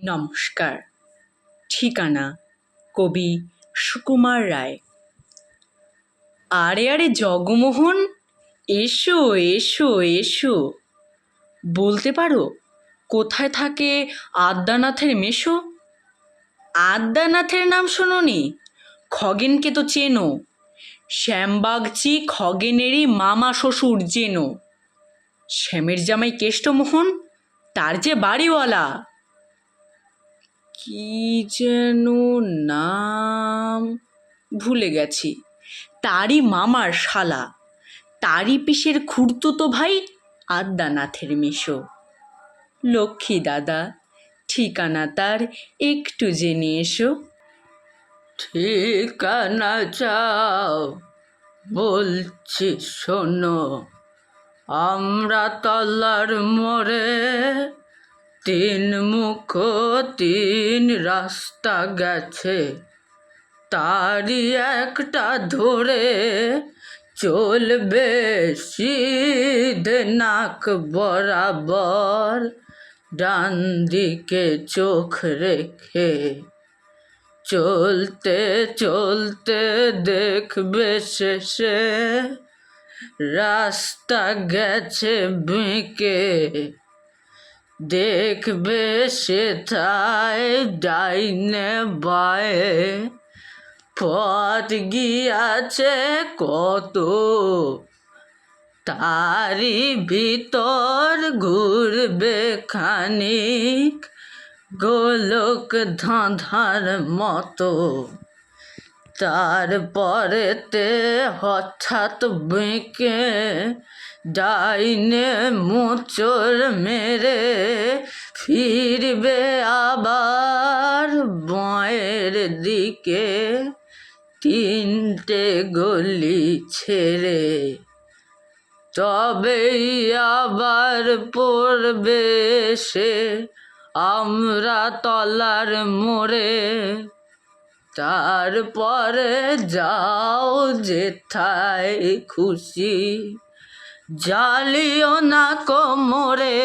নমস্কার। ঠিকানা কবি সুকুমার রায়। আরে আরে জগমোহন, এসো এসো এসো। বলতে পারো কোথায় থাকে আদ্যানাথের মেসো? আদ্যানাথের নাম শোনোনি? খগেনকে তো চেনো, শ্যামবাগচি খগেনেরই মামা শ্বশুর জেনো। শ্যামের জামাই কেষ্টমোহন, তার যে বাড়িওয়ালা। কি যেন নাম ভুলে গেছি। তারই মামার শালা, তারই পিসের খুড়তুতো ভাই আদ্যানাথের মেসো। লক্ষ্মী দাদা, ঠিকানা তার একটু জেনে এসো। ঠিকানা চাও? বলছি শোনো। আমরা তলার মোড়ে, তিন মুখ তিন রাস্তা গেছে, তারই একটা ধরে চলবে সিধে নাক বরাবর, ডান দিকে চোখ রেখে। চলতে চলতে দেখবে শেষে রাস্তা গেছে বেঁকে। দেখবে সেথায় ডাইনে বায়ে পথ গিয়াছে কত, তারই ভিতর ঘুরবে খানিক গোলক ধাঁধার মতো। তারপরেতে হঠাৎ বেঁকে ডাইনে মোচড় মেরে ফিরবে আবার বাঁয়ের দিকে, তিনটে গলি ছেড়ে। তবেই আবার পড়বে সে আমরা তলার মোড়ে। তারপরে যাও যেথায় খুশি, জ্বালিও না কোমরে।